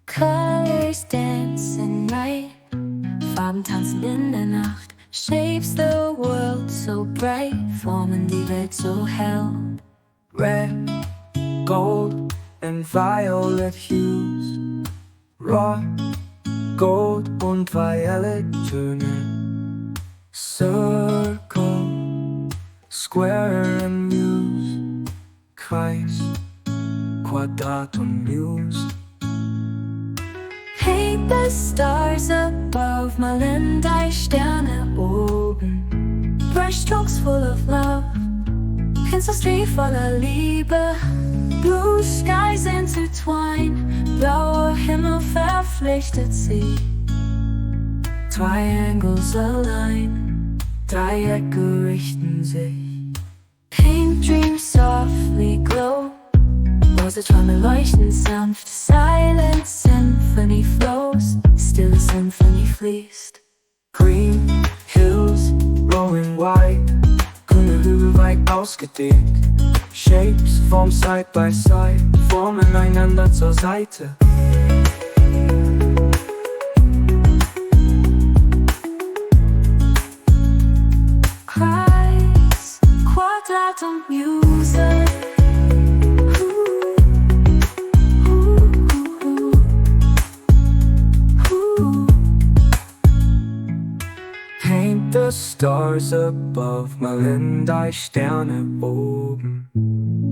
Colors dance at night, Farben tanzen in der Nacht. Shapes the world so bright, formen die Welt so hell. Red, gold, and violet hues. Raw, Gold und Violet Töne. Circle, Square and Muse. Kreis, Quadrat und Muse. Paint the stars above, malen die Sterne oben. Brushstrokes full of love, Pinselstrich voller Liebe. Blue skies intertwine, blauer Himmel verpflichtet sie. Triangles align, Dreiecke richten sich. Paint dreams softly glow, rosa Träume leuchten sanft. Silent symphony flows, stille Symphony fließt. Green hills rolling wide, grüne Hügel weit ausgedehnt. Shapes form side by side, formen einander zur Seite. Kreis, Quadrat und Muse. Paint the stars above, malen die Sterne oben.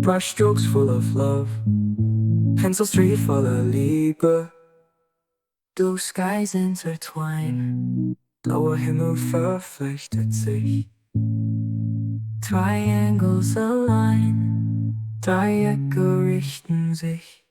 Brushstrokes full of love, Pinselstrich voller Liebe. Blue skies intertwine, Blauer Himmel verflechtet sich. Triangles align, Dreiecke richten sich.